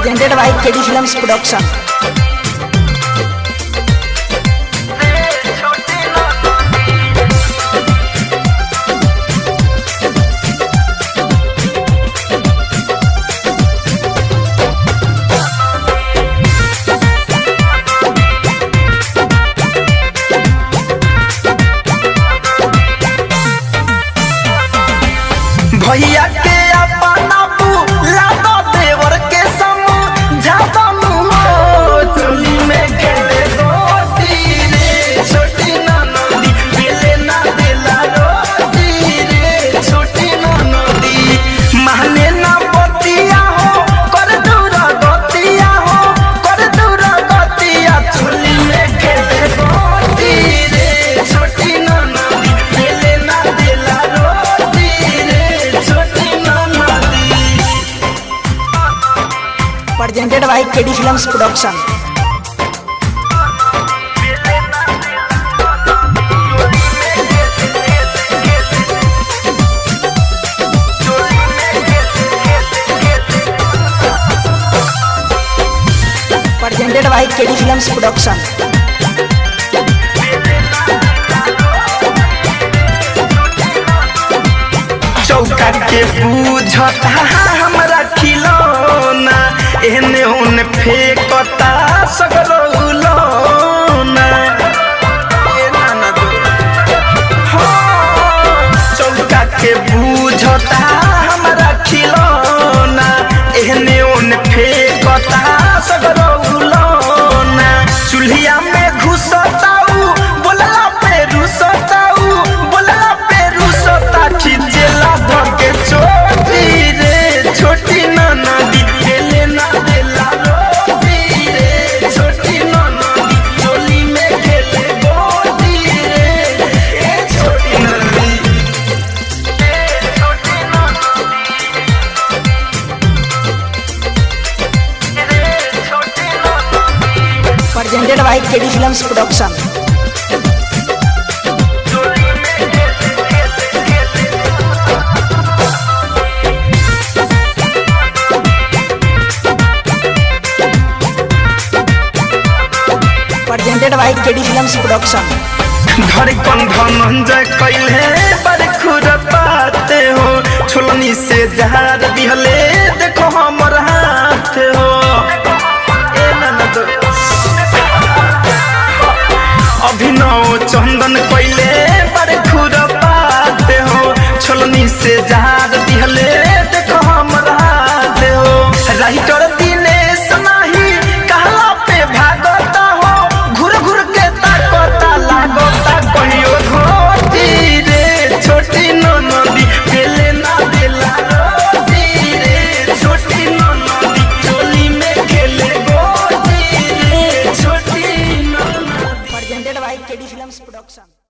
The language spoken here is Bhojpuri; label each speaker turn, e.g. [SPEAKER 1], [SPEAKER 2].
[SPEAKER 1] presented by KD Films Production.
[SPEAKER 2] भैया के अपना बुला दो देवर के समझाता हो चोली में खेले रोटी रे छोटी नदी मिले ना दिला रोटी रे छोटी नदी माने ना बतिया हो कर दूरा गतिया हो कर दूरा गतिया चोली में खेले रोटी रे छोटी नदी मिले ना दिला रोटी
[SPEAKER 1] Presented by KD Films Production. Presented by KD Films Production.
[SPEAKER 2] चौका के बूझता हमरा खिलौना एहने ओने फेंकता सगरौलौना चौका के बूझता हमरा खिलौना एहने ओने फेंकता सगरौलौना चूल्हिया में घुसताऊ बोलला पे रुसताऊ बोलला पे रुसता खिचेला धके छोटी रे छोटी नदी खेले ना देला रोटी रे छोटी नदी चोली में खेले गोटी रे ए छोटी नदी
[SPEAKER 1] Presented by KD Films Production. Presented by KD Films Production.
[SPEAKER 2] धड़कन धनंजय कैले बड़ खुरपाते हो छोलनी से जहार दिहले देखो हमर हाथ हो ए ननद अभिनव चंदन कैले बड़ खुरपाते हो छोलनी से जहार